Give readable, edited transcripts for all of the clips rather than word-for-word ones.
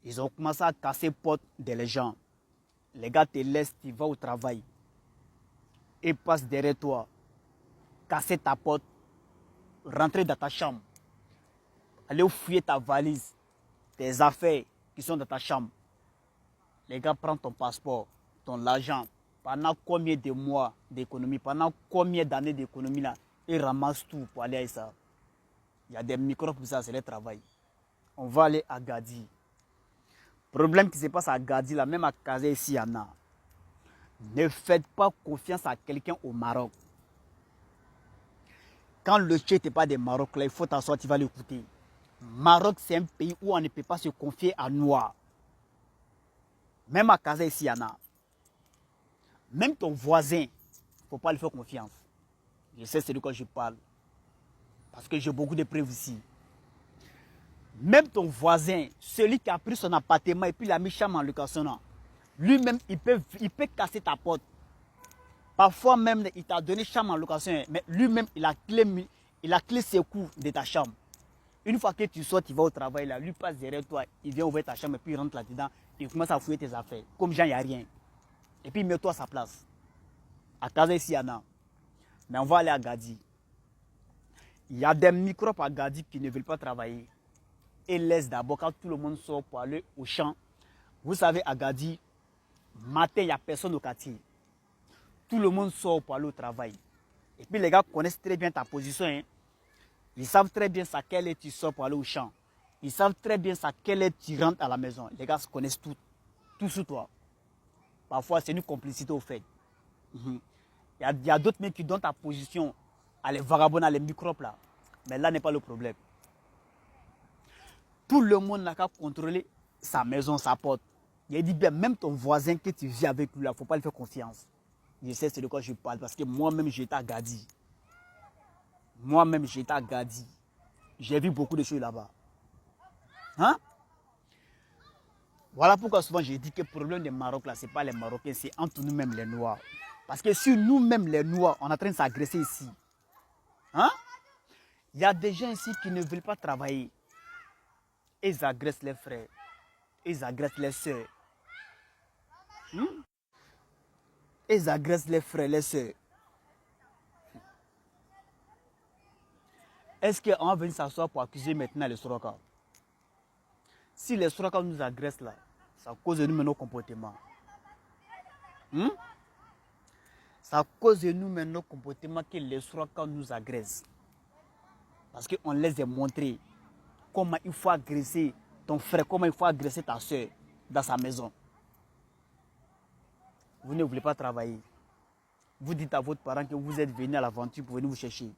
Ils ont commencé à casser portes des gens. Les gars te laissent, tu vas au travail. Ils passent derrière toi, casser ta porte, rentrer dans ta chambre, aller fouiller ta valise, tes affaires qui sont dans ta chambre. Les gars prennent ton passeport, ton argent, pendant combien de mois d'économie, pendant combien d'années d'économie là, ils ramassent tout pour aller à ça. Il y a des microbes pour ça, c'est le travail. On va aller à Gadi. Problème qui se passe à Gadi, là, même à Kazé ici, il y en a. Ne faites pas confiance à quelqu'un au Maroc. Quand le chef n'est pas des Maroc, là, il faut t'asseoir, tu vas l'écouter. Maroc, c'est un pays où on ne peut pas se confier à noir. Même à Kazé ici, il y en a. Même ton voisin, il ne faut pas lui faire confiance. Je sais c'est de quoi je parle. Parce que j'ai beaucoup de preuves ici. Même ton voisin, celui qui a pris son appartement et puis il a mis chambre en location, lui-même, il peut casser ta porte. Parfois même, il t'a donné chambre en location, mais lui-même, il a clé secours de ta chambre. Une fois que tu sors, tu vas au travail, là, lui passe derrière toi, il vient ouvrir ta chambre et puis il rentre là-dedans, il commence à fouiller tes affaires. Comme Jean, il n'y a rien. Et puis mets-toi à sa place. À Kazé, ici, il y en a. Mais on va aller à Gadi. Il y a des microbes à Gadi qui ne veulent pas travailler. Et laisse d'abord, quand tout le monde sort pour aller au champ. Vous savez, à Gadi, matin, il n'y a personne au quartier. Tout le monde sort pour aller au travail. Et puis les gars connaissent très bien ta position. Hein. Ils savent très bien à quelle heure tu sors pour aller au champ. Ils savent très bien à quelle heure tu rentres à la maison. Les gars connaissent tout sur toi. Parfois, c'est une complicité au fait. Il y a d'autres mecs qui donnent ta position à les vagabonds, à les microbes là. Mais là n'est pas le problème. Tout le monde n'a qu'à contrôler sa maison, sa porte. Il a dit bien, même ton voisin que tu vis avec lui, il ne faut pas lui faire confiance. Je sais c'est de quoi je parle parce que moi-même j'étais à Gadi. Moi-même j'étais à Gadi. J'ai vu beaucoup de choses là-bas. Hein? Voilà pourquoi souvent j'ai dit que le problème des Maroc là, ce n'est pas les Marocains, c'est entre nous-mêmes les Noirs. Parce que si nous-mêmes les Noirs, on est en train de s'agresser ici. Hein? Il y a des gens ici qui ne veulent pas travailler. Ils agressent les frères. Ils agressent les soeurs. Ils agressent les frères, les soeurs. Est-ce qu'on va venir s'asseoir pour accuser maintenant les Soraka? Si les Soraka nous agressent là, ça cause de nous nos comportements. Ça cause de nous nos comportements que les Soraka nous agressent. Parce qu'on les a montré comment il faut agresser ton frère, comment il faut agresser ta soeur dans sa maison. Vous ne voulez pas travailler. Vous dites à votre parent que vous êtes venu à l'aventure pour venir vous chercher.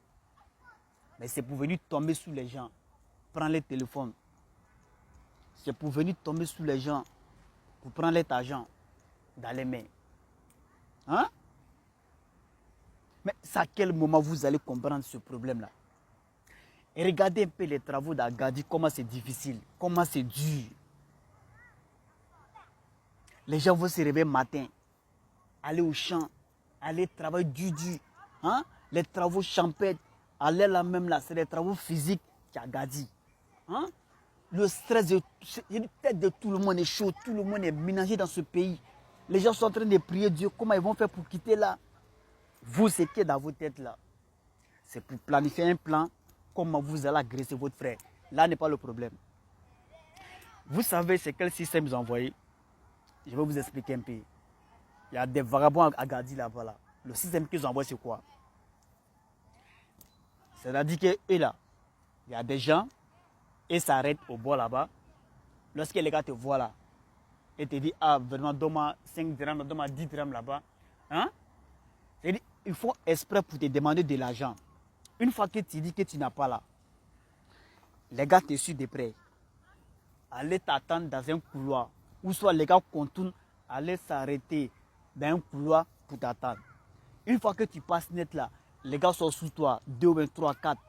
Mais c'est pour venir tomber sous les gens, prendre les téléphones. C'est pour venir tomber sous les gens, pour prendre les argent dans les mains. Hein? Mais c'est à quel moment vous allez comprendre ce problème-là? Et regardez un peu les travaux d'Agadi, comment c'est difficile, comment c'est dur. Les gens vont se réveiller matin, aller au champ, aller travailler dur. Hein? Les travaux champêtres, aller là même là, c'est les travaux physiques qui Agadi. Hein? Le stress de tout le monde est chaud, tout le monde est ménagé dans ce pays. Les gens sont en train de prier Dieu, comment ils vont faire pour quitter là? Vous, c'est qui est dans vos têtes là? C'est pour planifier un plan, comment vous allez agresser votre frère. Là n'est pas le problème. Vous savez c'est quel système ils ont envoyé? Je vais vous expliquer un peu. Il y a des vagabonds à Gadi là-bas. Là. Le système qu'ils ont envoyé, c'est quoi? C'est-à-dire que eux là, il y a des gens, ils s'arrêtent au bord là-bas. Lorsque les gars te voient là, et te disent, ah, vraiment, donne-moi 5 dirhams, donne-moi 10 dirhams là-bas. Hein? C'est-à-dire, il faut exprès pour te demander de l'argent. Une fois que tu dis que tu n'as pas là, les gars te suivent de près. Allez t'attendre dans un couloir. Ou soit les gars contournent, allez s'arrêter dans un couloir pour t'attendre. Une fois que tu passes net là, les gars sont sous toi, 2, 3, 4.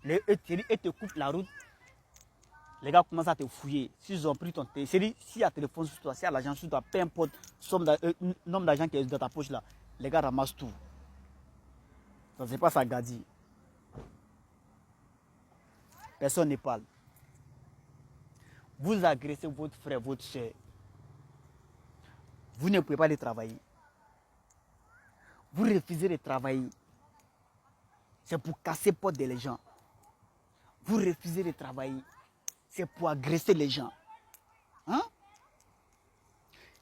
Et te coupent la route. Les gars commencent à te fouiller. S'ils ont pris ton téléphone, s'il y a téléphone sur toi, s'il y a l'argent sur toi, peu importe le nombre d'argent qui est dans ta poche là, les gars ramassent tout. Ça se passe à Gadi. Personne ne parle. Vous agressez votre frère, votre soeur. Vous ne pouvez pas aller travailler. Vous refusez de travailler. C'est pour casser les portes des gens. Vous refusez de travailler. C'est pour agresser les gens. Hein?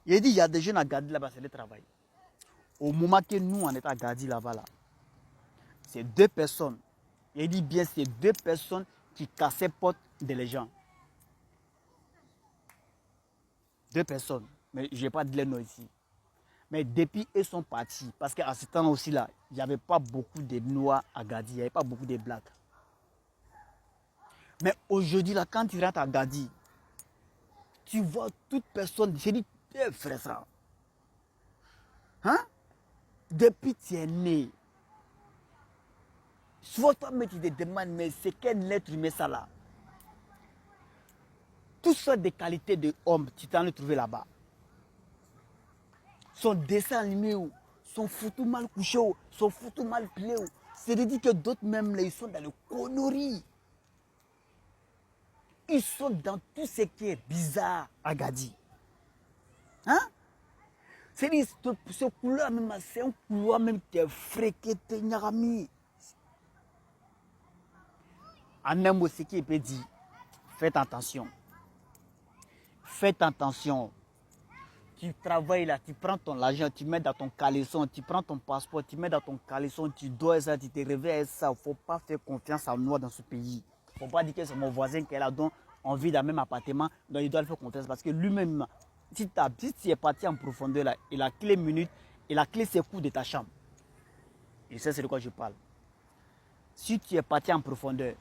Il dit, il y a des jeunes à Gadi là-bas, c'est le travail. Au moment que nous, on est à Gadi là-bas, là, c'est deux personnes. Il dit bien, c'est deux personnes qui cassaient les portes des gens. Deux personnes. Mais je ne vais pas dire les noms ici. Mais depuis, ils sont partis. Parce qu'à ce temps aussi, là, il n'y avait pas beaucoup de noirs à Gadi. Il n'y avait pas beaucoup de blacks. Mais aujourd'hui, là, quand tu rentres à Gadi, tu vois toute personne. J'ai dit, frère, ça. Hein? Depuis que tu es né, souvent toi-même tu te demandes, mais c'est quel être humain ça là? Toutes sortes de qualités de homme, tu t'en as trouvé là-bas. Son dessin animé, son photo mal couché, son photo mal clé. C'est de dire que d'autres même, là, ils sont dans le conneries. Ils sont dans tout ce qui est bizarre à Gadi. Hein? C'est-à-dire, ce couloir même, c'est un couloir même qui est fréqué, Nyarami. En un mot, ce qui peut dire, faites attention. Faites attention. Tu travailles là, tu prends ton argent, tu mets dans ton caleçon, tu prends ton passeport, tu mets dans ton caleçon, tu dois ça, tu te réveilles ça. Il ne faut pas faire confiance à nous dans ce pays. Il ne faut pas dire que c'est mon voisin qui est là, donc on vit dans le même appartement, donc il doit le faire confiance. Parce que lui-même, si tu es parti en profondeur là, il a clé minute, et la clé secoue de ta chambre. Et ça, c'est de quoi je parle. Si tu es parti en profondeur,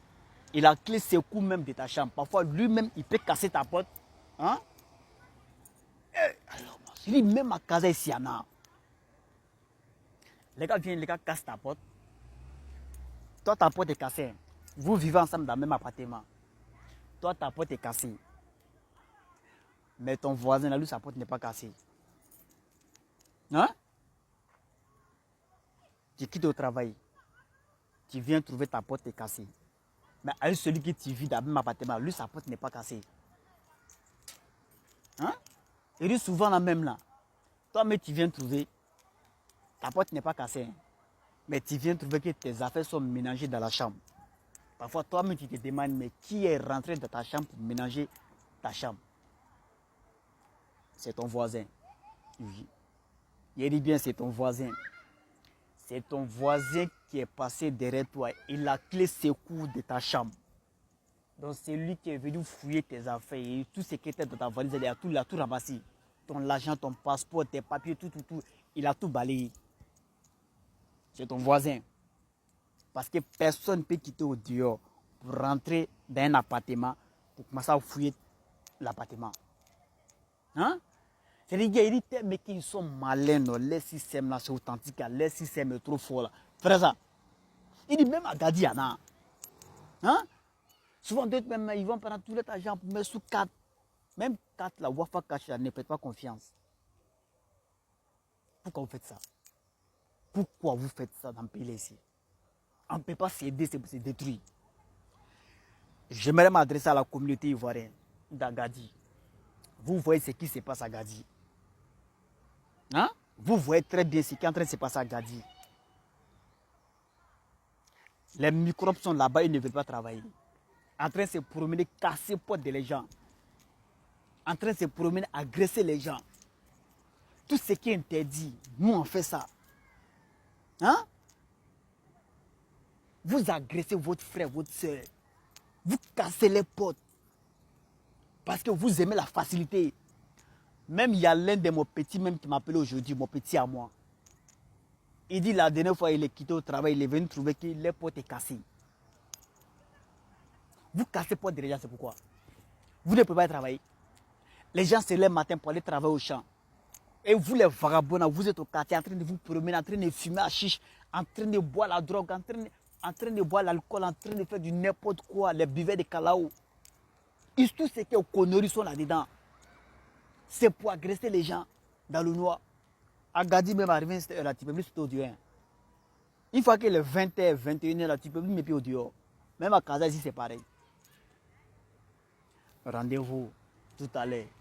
et la clé secoue même de ta chambre, parfois lui-même, il peut casser ta porte. Hein? Alors, je dis, même à Casa ici, les gars viennent, les gars cassent ta porte. Toi, ta porte est cassée. Vous vivez ensemble dans le même appartement. Toi, ta porte est cassée. Mais ton voisin, là, lui, sa porte n'est pas cassée. Hein? Tu quittes au travail. Tu viens trouver ta porte est cassée. Mais avec celui qui tu vis dans le même appartement, lui, sa porte n'est pas cassée. Hein? Et lui, souvent, la même là. Toi, mais tu viens trouver, ta porte n'est pas cassée. Mais tu viens trouver que tes affaires sont mélangées dans la chambre. Parfois, toi-même, tu te demandes, mais qui est rentré dans ta chambre pour mélanger ta chambre? C'est ton voisin. Il dit bien, c'est ton voisin. C'est ton voisin qui est passé derrière toi et la clé secoue de ta chambre. Donc, c'est lui qui est venu fouiller tes affaires et tout ce qui était dans ta valise, il a tout ramassé. Ton argent, ton passeport, tes papiers, tout. Il a tout balayé. C'est ton voisin. Parce que personne ne peut quitter au dehors pour rentrer dans un appartement pour commencer à fouiller l'appartement. Hein? C'est-à-dire qu'il dit, mais qu'ils sont malins, les systèmes là, c'est authentique, les systèmes sont trop forts là. Frère ça. Il dit même à Gadiana. Hein? Souvent d'autres même, ils vont prendre tout leur argent pour mettre sous 4. Même 4 là, Wafa Cash là, ne faites pas confiance. Pourquoi vous faites ça? Pourquoi vous faites ça dans le pays ici? On ne peut pas s'aider, c'est pour se détruire. J'aimerais m'adresser à la communauté ivoirienne d'Agadi. Vous voyez ce qui se passe à Gadi. Hein? Vous voyez très bien ce qui est en train de se passer à Gadi. Les microbes sont là-bas, ils ne veulent pas travailler. En train de se promener, casser les portes des gens. En train de se promener, agresser les gens. Tout ce qui est interdit, nous on fait ça. Hein? Vous agressez votre frère, votre soeur. Vous cassez les portes. Parce que vous aimez la facilité. Même il y a l'un de mes petits même qui m'appelle aujourd'hui, mon petit à moi. Il dit la dernière fois il est quitté au travail, il est venu trouver que les portes sont cassées. Vous cassez les portes des gens, c'est pourquoi? Vous ne pouvez pas travailler. Les gens se lèvent le matin pour aller travailler au champ. Et vous les vagabonds, vous êtes au quartier en train de vous promener, en train de fumer à chiche, en train de boire la drogue, en train de boire l'alcool, en train de faire du n'importe quoi, les buvets de Kalao. Tout ce qui est aux conneries sont là-dedans. C'est pour agresser les gens dans le noir. Agadi même arrivé à cette heure-là, tu ne peux plus sauter au dehors. Une fois que les 20h, 21h, là, tu ne peux plus mettre au dehors. Même à Casa ici, c'est pareil. Rendez-vous tout à l'heure.